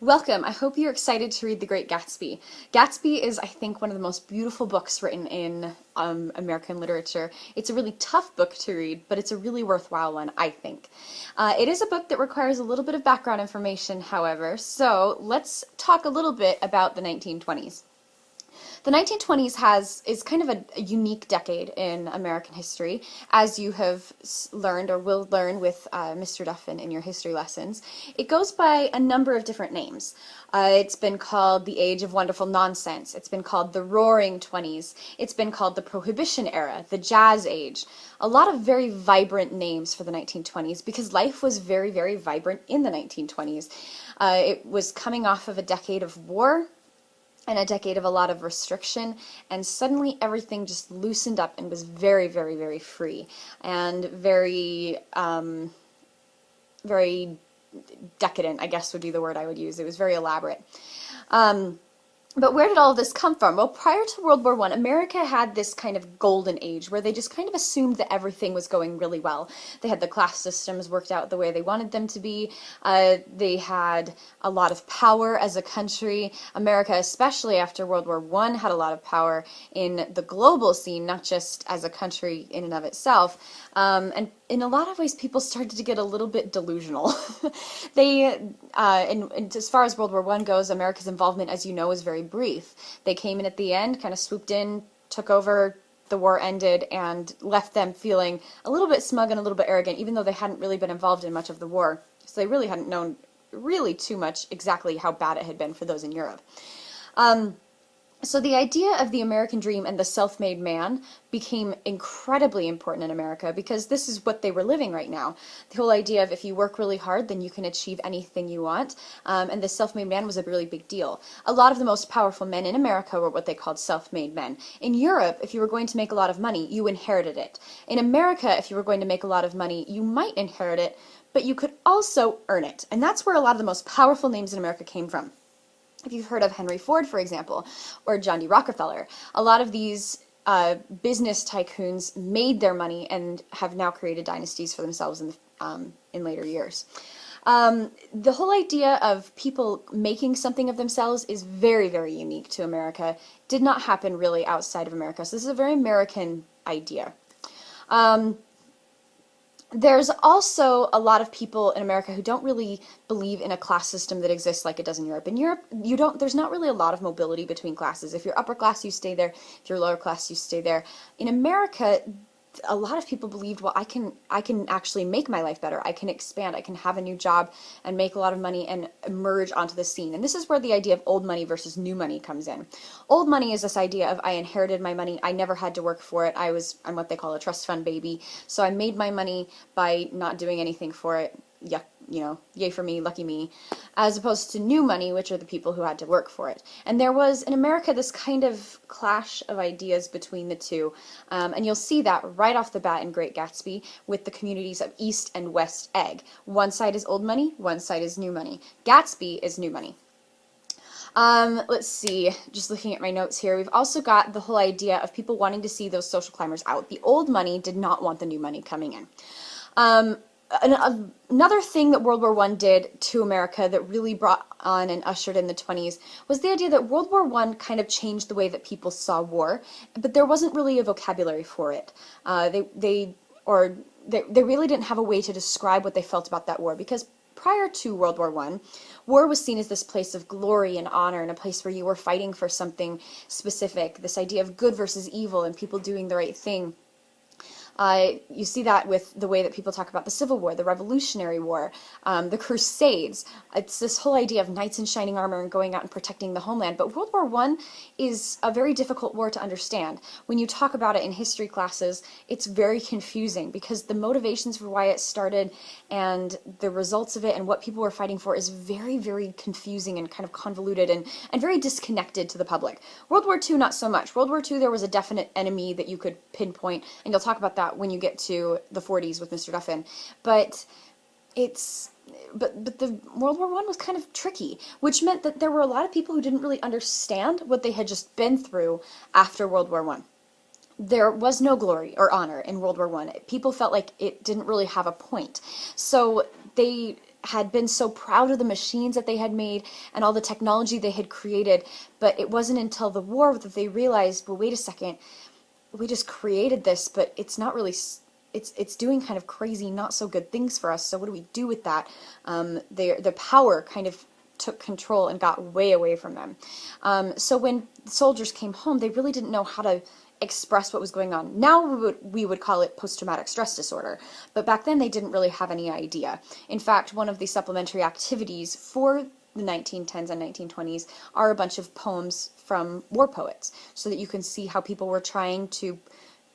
Welcome. I hope you're excited to read The Great Gatsby. Gatsby is, I think, one of the most beautiful books written in American literature. It's a really tough book to read, but it's a really worthwhile one, I think. It is a book that requires a little bit of background information, however, so let's talk a little bit about the 1920s. The 1920s is kind of a unique decade in American history, as you have learned or will learn with Mr. Duffin in your history lessons. It goes by a number of different names. It's been called the Age of Wonderful Nonsense. It's been called the Roaring Twenties. It's been called the Prohibition Era, the Jazz Age. A lot of very vibrant names for the 1920s because life was very, very vibrant in the 1920s. It was coming off of a decade of war and a decade of a lot of restriction, and suddenly everything just loosened up and was very, very, very free and very, very decadent, I guess would be the word I would use. It was very elaborate. But where did all of this come from? Well, prior to World War I, America had this kind of golden age where they just kind of assumed that everything was going really well. They had the class systems worked out the way they wanted them to be. They had a lot of power as a country. America, especially after World War I, had a lot of power in the global scene, not just as a country in and of itself. And in a lot of ways, people started to get a little bit delusional. And as far as World War I goes, America's involvement, as you know, is very brief. They came in at the end, kind of swooped in, took over, the war ended, and left them feeling a little bit smug and a little bit arrogant, even though they hadn't really been involved in much of the war. So they really hadn't known really too much exactly how bad it had been for those in Europe. So the idea of the American dream and the self-made man became incredibly important in America because this is what they were living right now. The whole idea of if you work really hard, then you can achieve anything you want, and the self-made man was a really big deal. A lot of the most powerful men in America were what they called self-made men. In Europe, if you were going to make a lot of money, you inherited it. In America, if you were going to make a lot of money, you might inherit it, but you could also earn it. And that's where a lot of the most powerful names in America came from. If you've heard of Henry Ford, for example, or John D. Rockefeller, a lot of these business tycoons made their money and have now created dynasties for themselves in later years. The whole idea of people making something of themselves is very, very unique to America. Did not happen really outside of America, so this is a very American idea. There's also a lot of people in America who don't really believe in a class system that exists like it does in Europe. In Europe, there's not really a lot of mobility between classes. If you're upper class, you stay there. If you're lower class, you stay there. In America, a lot of people believed, well, I can actually make my life better. I can expand. I can have a new job and make a lot of money and emerge onto the scene. And this is where the idea of old money versus new money comes in. Old money is this idea of I inherited my money. I never had to work for it. I'm what they call a trust fund baby. So I made my money by not doing anything for it. Yuck, yay for me, lucky me, as opposed to new money, which are the people who had to work for it. And there was, in America, this kind of clash of ideas between the two, and you'll see that right off the bat in Great Gatsby with the communities of East and West Egg. One side is old money, one side is new money. Gatsby is new money. Let's see, just looking at my notes here, we've also got the whole idea of people wanting to see those social climbers out. The old money did not want the new money coming in. Another thing that World War I did to America that really brought on and ushered in the 20s was the idea that World War I kind of changed the way that people saw war, but there wasn't really a vocabulary for it. They really didn't have a way to describe what they felt about that war, because prior to World War I, war was seen as this place of glory and honor and a place where you were fighting for something specific, this idea of good versus evil and people doing the right thing. You see that with the way that people talk about the Civil War, the Revolutionary War, the Crusades. It's this whole idea of knights in shining armor and going out and protecting the homeland. But World War I is a very difficult war to understand. When you talk about it in history classes, it's very confusing because the motivations for why it started and the results of it and what people were fighting for is very, very confusing and kind of convoluted and very disconnected to the public. World War II, not so much. World War II, there was a definite enemy that you could pinpoint, and you'll talk about that when you get to the 40s with Mr. Duffin. But the World War I was kind of tricky, which meant that there were a lot of people who didn't really understand what they had just been through after World War I. There was no glory or honor in World War I. People felt like it didn't really have a point. So they had been so proud of the machines that they had made and all the technology they had created, but it wasn't until the war that they realized, well, wait a second, we just created this, but it's not really, it's doing kind of crazy, not so good things for us, so what do we do with that? The power kind of took control and got way away from them. So when soldiers came home, they really didn't know how to express what was going on. Now we would call it post-traumatic stress disorder, but back then they didn't really have any idea. In fact, one of the supplementary activities for the 1910s and 1920s are a bunch of poems from war poets, so that you can see how people were trying to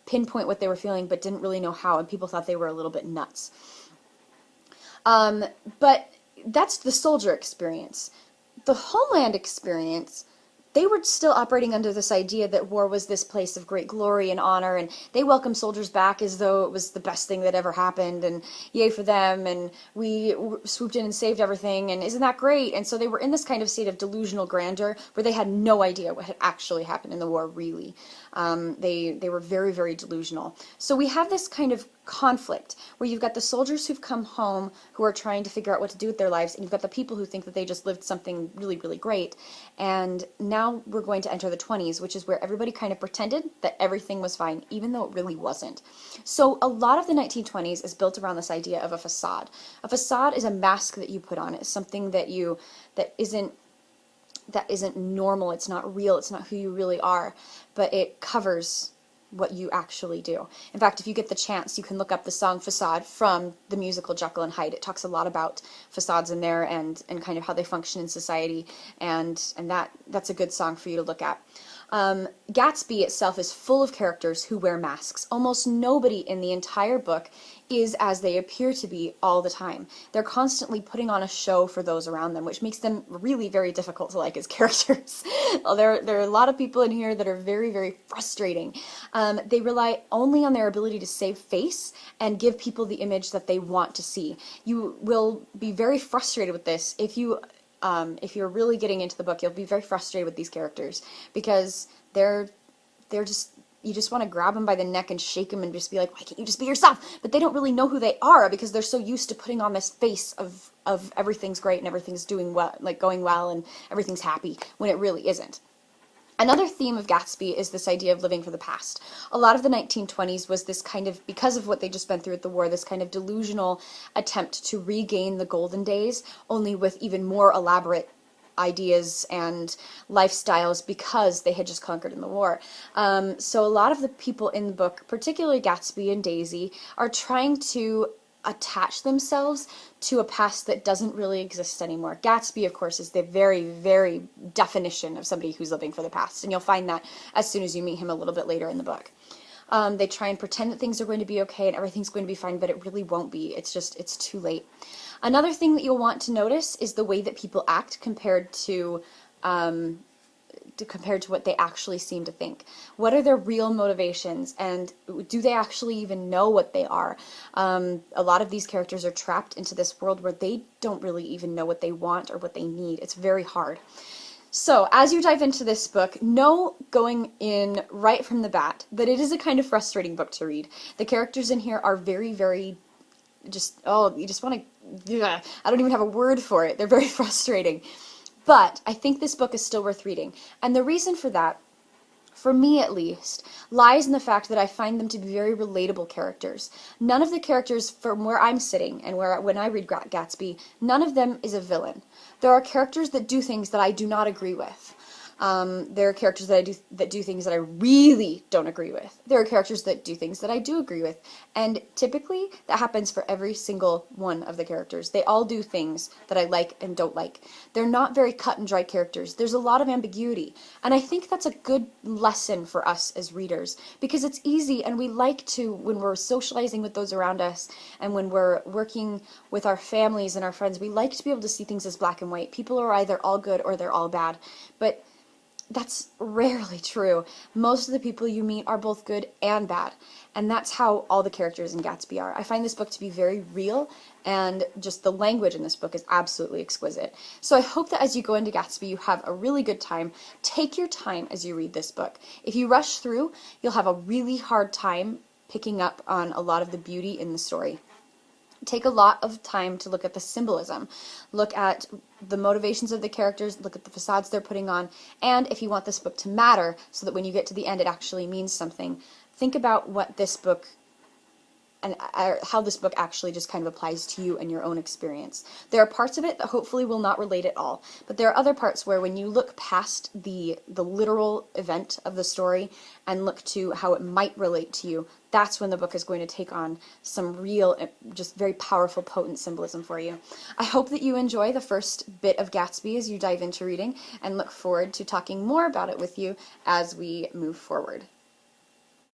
pinpoint what they were feeling but didn't really know how, and people thought they were a little bit nuts. But that's the soldier experience. The homeland experience, they were still operating under this idea that war was this place of great glory and honor, and they welcomed soldiers back as though it was the best thing that ever happened, and yay for them, and we swooped in and saved everything, and isn't that great? And so they were in this kind of state of delusional grandeur where they had no idea what had actually happened in the war, really. They were very, very delusional. So we have this kind of conflict where you've got the soldiers who've come home who are trying to figure out what to do with their lives, and you've got the people who think that they just lived something really, really great. And now we're going to enter the 20s, which is where everybody kind of pretended that everything was fine, even though it really wasn't. So a lot of the 1920s is built around this idea of a facade. A facade is a mask that you put on. It's something that isn't normal, it's not real, it's not who you really are, but it covers what you actually do. In fact, if you get the chance, you can look up the song Facade from the musical Jekyll and Hyde. It talks a lot about facades in there and kind of how they function in society, and that's a good song for you to look at. Gatsby itself is full of characters who wear masks. Almost nobody in the entire book is as they appear to be all the time. They're constantly putting on a show for those around them, which makes them really very difficult to like as characters. There are a lot of people in here that are very, very frustrating. They rely only on their ability to save face and give people the image that they want to see. You will be very frustrated with this if you're really getting into the book. You'll be very frustrated with these characters because they're just, you just want to grab them by the neck and shake them and just be like, why can't you just be yourself? But they don't really know who they are because they're so used to putting on this face of everything's great and everything's doing well, like going well, and everything's happy, when it really isn't. Another theme of Gatsby is this idea of living for the past. A lot of the 1920s was this kind of, because of what they just been through at the war, this kind of delusional attempt to regain the golden days, only with even more elaborate ideas and lifestyles because they had just conquered in the war. So a lot of the people in the book, particularly Gatsby and Daisy, are trying to attach themselves to a past that doesn't really exist anymore. Gatsby, of course, is the very, very definition of somebody who's living for the past, and you'll find that as soon as you meet him a little bit later in the book. They try and pretend that things are going to be okay and everything's going to be fine, but it really won't be. It's too late. Another thing that you'll want to notice is the way that people act compared to what they actually seem to think. What are their real motivations, and do they actually even know what they are? A lot of these characters are trapped into this world where they don't really even know what they want or what they need. It's very hard. So, as you dive into this book, know going in right from the bat that it is a kind of frustrating book to read. The characters in here are very, very just, oh, you just want to, I don't even have a word for it. They're very frustrating. But I think this book is still worth reading. And the reason for that, for me at least, lies in the fact that I find them to be very relatable characters. None of the characters from where I'm sitting and when I read Gatsby, none of them is a villain. There are characters that do things that I do not agree with. There are characters that do things that I really don't agree with. There are characters that do things that I do agree with. And typically, that happens for every single one of the characters. They all do things that I like and don't like. They're not very cut and dry characters. There's a lot of ambiguity. And I think that's a good lesson for us as readers, because it's easy, and we like to, when we're socializing with those around us, and when we're working with our families and our friends, we like to be able to see things as black and white. People are either all good or they're all bad. But that's rarely true. Most of the people you meet are both good and bad, and that's how all the characters in Gatsby are. I find this book to be very real, and just the language in this book is absolutely exquisite. So I hope that as you go into Gatsby, you have a really good time. Take your time as you read this book. If you rush through, you'll have a really hard time picking up on a lot of the beauty in the story. Take a lot of time to look at the symbolism, look at the motivations of the characters, look at the facades they're putting on, and if you want this book to matter so that when you get to the end it actually means something, think about what this book and how this book actually just kind of applies to you and your own experience. There are parts of it that hopefully will not relate at all, but there are other parts where when you look past the literal event of the story and look to how it might relate to you, that's when the book is going to take on some real, just very powerful, potent symbolism for you. I hope that you enjoy the first bit of Gatsby as you dive into reading, and look forward to talking more about it with you as we move forward.